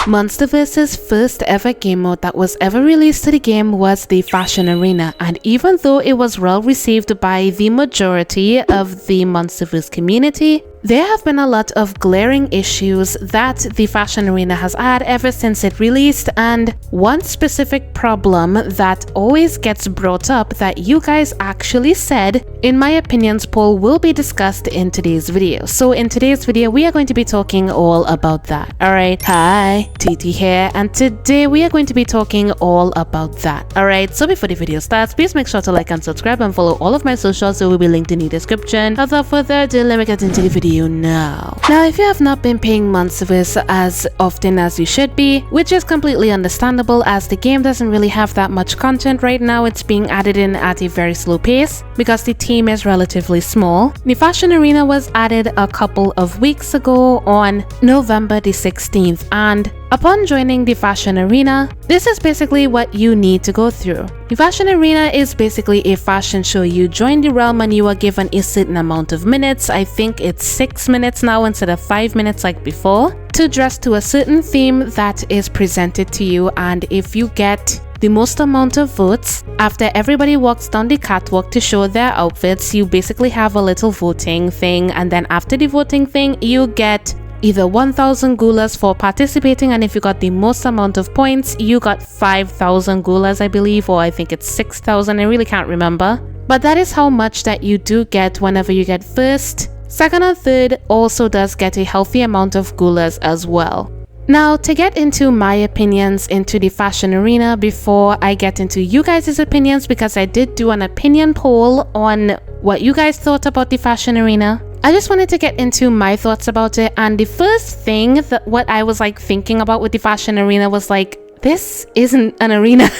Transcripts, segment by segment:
Monsterverze's first ever game mode that was ever released to the game was the Fashion Arena, and even though it was well received by the majority of the Monsterverze community, there have been a lot of glaring issues that the Fashion Arena has had ever since it released, and one specific problem that always gets brought up that you guys actually said in my opinions poll will be discussed in today's video. So in today's video we are going to be talking all about that. Alright, hi, TT here, and today we are going to be talking all about that. Alright, so before the video starts, please make sure to like and subscribe and follow all of my socials, so will be linked in the description. Without further ado, let me get into the video now. Now, if you have not been playing Monsterverze as often as you should be, which is completely understandable as the game doesn't really have that much content right now, it's being added in at a very slow pace because the team is relatively small. The Fashion Arena was added a couple of weeks ago on November the 16th, and upon joining the Fashion Arena, this is basically what you need to go through. The Fashion Arena is basically a fashion show. You join the realm and you are given a certain amount of minutes, I think it's 6 minutes now instead of 5 minutes like before, to dress to a certain theme that is presented to you, and if you get the most amount of votes, after everybody walks down the catwalk to show their outfits, you basically have a little voting thing, and then after the voting thing, you get either 1,000 gulas for participating, and if you got the most amount of points, you got 5,000 gulas, I believe, or I think it's 6,000, I really can't remember. But that is how much that you do get whenever you get first. Second and third also does get a healthy amount of gulas as well. Now, to get into my opinions into the Fashion Arena before I get into you guys' opinions, because I did do an opinion poll on what you guys thought about the Fashion Arena, I just wanted to get into my thoughts about it. And the first thing that what I was like thinking about with the Fashion Arena was like, this isn't an arena.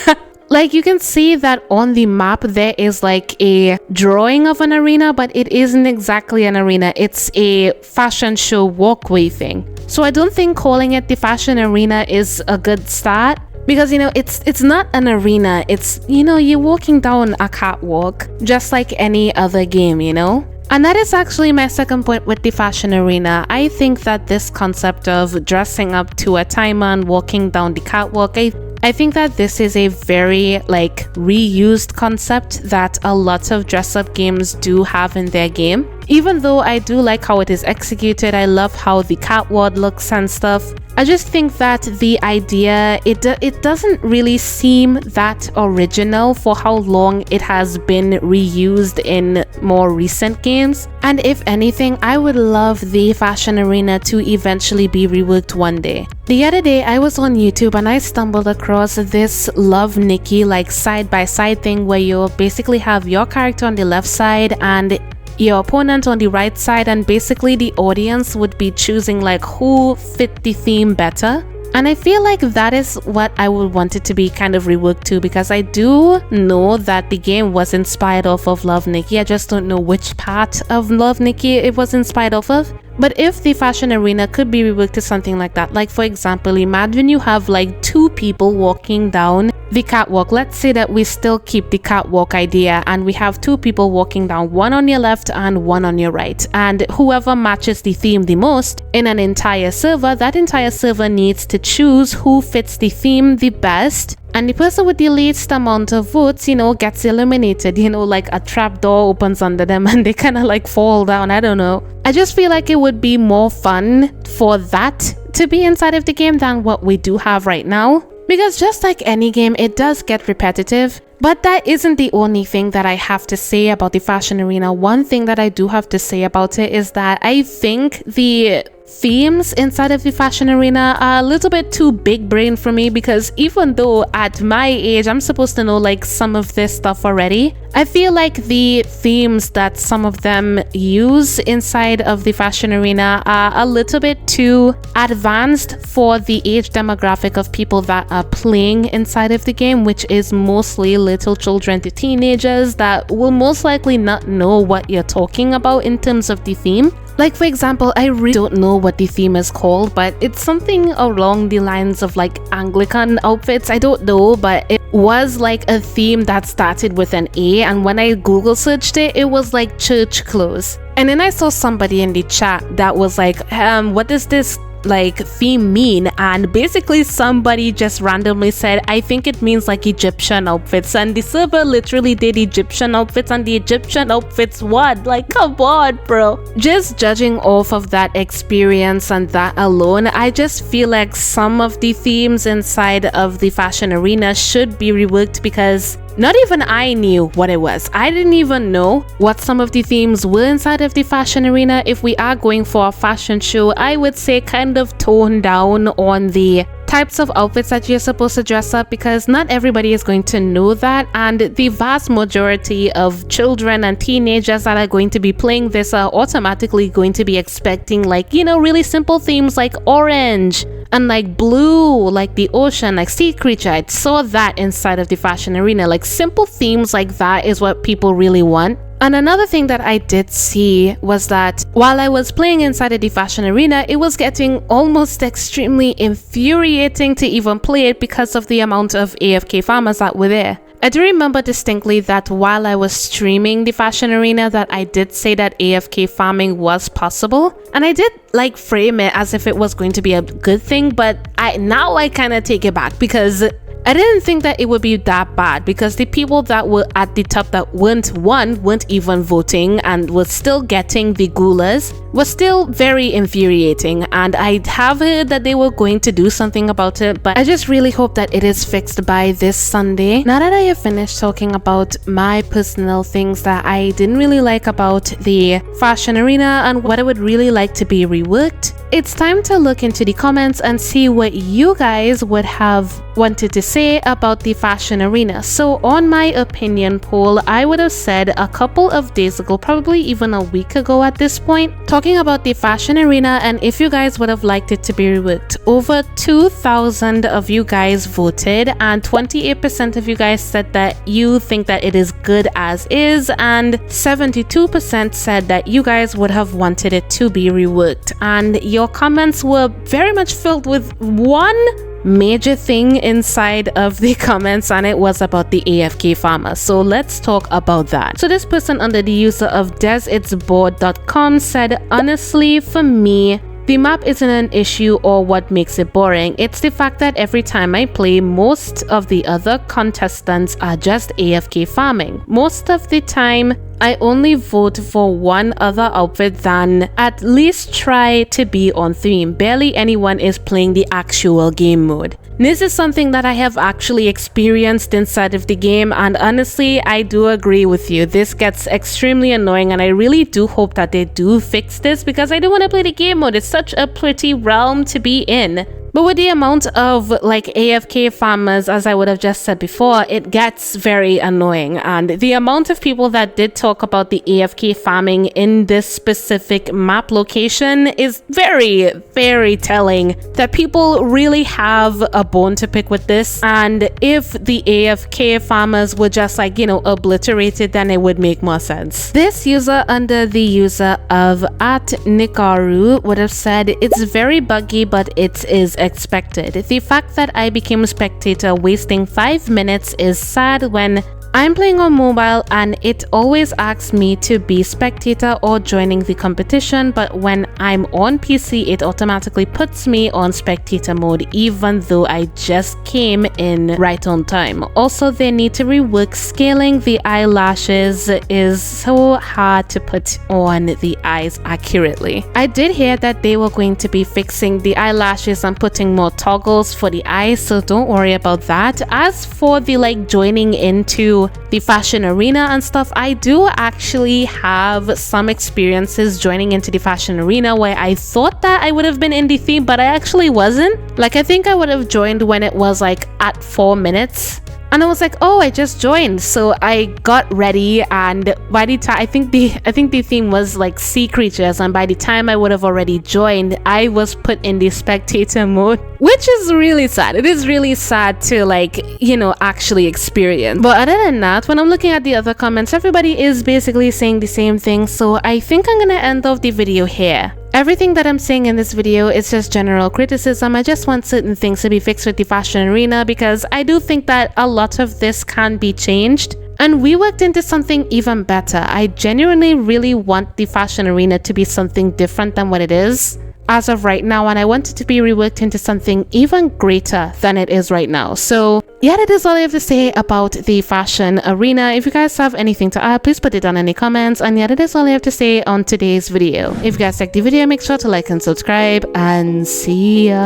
Like, you can see that on the map there is like a drawing of an arena, but it isn't exactly an arena. It's a fashion show walkway thing. So I don't think calling it the Fashion Arena is a good start, because you know it's not an arena. It's, you know, you're walking down a catwalk just like any other game, you know. And that is actually my second point with the Fashion Arena. I think that this concept of dressing up to a timer and walking down the catwalk, I think that this is a very like reused concept that a lot of dress-up games do have in their game. Even though I do like how it is executed, I love how the catwalk looks and stuff, I just think that the idea, it doesn't really seem that original for how long it has been reused in more recent games. And if anything, I would love the Fashion Arena to eventually be reworked one day. The other day I was on YouTube and I stumbled across this Love Nikki like side-by-side thing where you basically have your character on the left side and your opponent on the right side, and basically the audience would be choosing like who fit the theme better. And I feel like that is what I would want it to be kind of reworked to, because I do know that the game was inspired off of Love Nikki. I just don't know which part of Love Nikki it was inspired off of. But if the Fashion Arena could be reworked to something like that, like for example, imagine you have like two people walking down the catwalk. Let's say that we still keep the catwalk idea and we have two people walking down, one on your left and one on your right, and whoever matches the theme the most in an entire server, that entire server needs to choose who fits the theme the best, and the person with the least amount of votes, you know, gets eliminated. You know, like a trap door opens under them and they kind of like fall down. I don't know. I just feel like it would be more fun for that to be inside of the game than what we do have right now. Because just like any game, it does get repetitive. But that isn't the only thing that I have to say about the Fashion Arena. One thing that I do have to say about it is that I think the themes inside of the Fashion Arena are a little bit too big brain for me, because even though at my age I'm supposed to know like some of this stuff already, I feel like the themes that some of them use inside of the Fashion Arena are a little bit too advanced for the age demographic of people that are playing inside of the game, which is mostly little children to teenagers that will most likely not know what you're talking about in terms of the theme. Like for example, I really don't know what the theme is called, but it's something along the lines of like Anglican outfits. I don't know, but it was like a theme that started with an A, and when I Google searched it, it was like church clothes. And then I saw somebody in the chat that was like, what is this like theme mean? And basically somebody just randomly said, I think it means like Egyptian outfits, and the server literally did Egyptian outfits, and the Egyptian outfits what? Like, come on, bro. Just judging off of that experience and that alone, I just feel like some of the themes inside of the fashion arena should be reworked, because not even I knew what it was. I didn't even know what some of the themes were inside of the fashion arena. If we are going for a fashion show, I would say kind of tone down on the types of outfits that you're supposed to dress up, because not everybody is going to know that, and the vast majority of children and teenagers that are going to be playing this are automatically going to be expecting, like, you know, really simple themes like orange and like blue, like the ocean, like sea creature. I saw that inside of the fashion arena. Like simple themes like that is what people really want. And another thing that I did see was that while I was playing inside of the fashion arena, it was getting almost extremely infuriating to even play it because of the amount of AFK farmers that were there. I do remember distinctly that while I was streaming the fashion arena, that I did say that AFK farming was possible, and I did like frame it as if it was going to be a good thing, but now I kind of take it back, because I didn't think that it would be that bad, because the people that were at the top that weren't even voting and were still getting the gulas was still very infuriating, and I have heard that they were going to do something about it, but I just really hope that it is fixed by this Sunday. Now that I have finished talking about my personal things that I didn't really like about the fashion arena and what I would really like to be reworked, it's time to look into the comments and see what you guys would have wanted to say about the fashion arena. So on my opinion poll, I would have said a couple of days ago, probably even a week ago at this point, talking about the fashion arena and if you guys would have liked it to be reworked. Over 2,000 of you guys voted, and 28% of you guys said that you think that it is good as is, and 72% said that you guys would have wanted it to be reworked. And your comments were very much filled with one major thing inside of the comments, and it was about the AFK farmer. So let's talk about that. So this person under the user of desitsbored.com said, honestly, for me, the map isn't an issue or what makes it boring. It's the fact that every time I play, most of the other contestants are just AFK farming. Most of the time, I only vote for one other outfit than at least try to be on theme. Barely anyone is playing the actual game mode. This is something that I have actually experienced inside of the game, and honestly, I do agree with you. This gets extremely annoying, and I really do hope that they do fix this, because I do want to play the game mode. It's such a pretty realm to be in. But with the amount of like AFK farmers, as I would have just said before, it gets very annoying. And the amount of people that did talk about the AFK farming in this specific map location is very, very telling that people really have a bone to pick with this. And if the AFK farmers were just like, you know, obliterated, then it would make more sense. This user under the user of @Nikaru would have said, it's very buggy, but it is expected. The fact that I became a spectator wasting 5 minutes is sad when I'm playing on mobile and it always asks me to be spectator or joining the competition, but when I'm on PC it automatically puts me on spectator mode even though I just came in right on time. Also, they need to rework scaling. The eyelashes is so hard to put on the eyes accurately. I did hear that they were going to be fixing the eyelashes and putting more toggles for the eyes, so don't worry about that. As for the like joining into the fashion arena and stuff, I do actually have some experiences joining into the fashion arena where I thought that I would have been in the theme, but I actually wasn't. Like, I think I would have joined when it was like at 4 minutes. And I was like, oh, I just joined. So I got ready, and by the time I think the theme was like sea creatures, and by the time I would have already joined, I was put in the spectator mode, which is really sad. It is really sad to like, you know, actually experience. But other than that, when I'm looking at the other comments, everybody is basically saying the same thing. So I think I'm gonna end off the video here. Everything that I'm saying in this video is just general criticism. I just want certain things to be fixed with the fashion arena because I do think that a lot of this can be changed and we worked into something even better. I genuinely really want the fashion arena to be something different than what it is. as of right now, and I want it to be reworked into something even greater than it is right now. So yeah, that is all I have to say about the fashion arena. If you guys have anything to add, please put it down in the comments. And yeah, that is all I have to say on today's video. If you guys liked the video, make sure to like and subscribe, and see ya.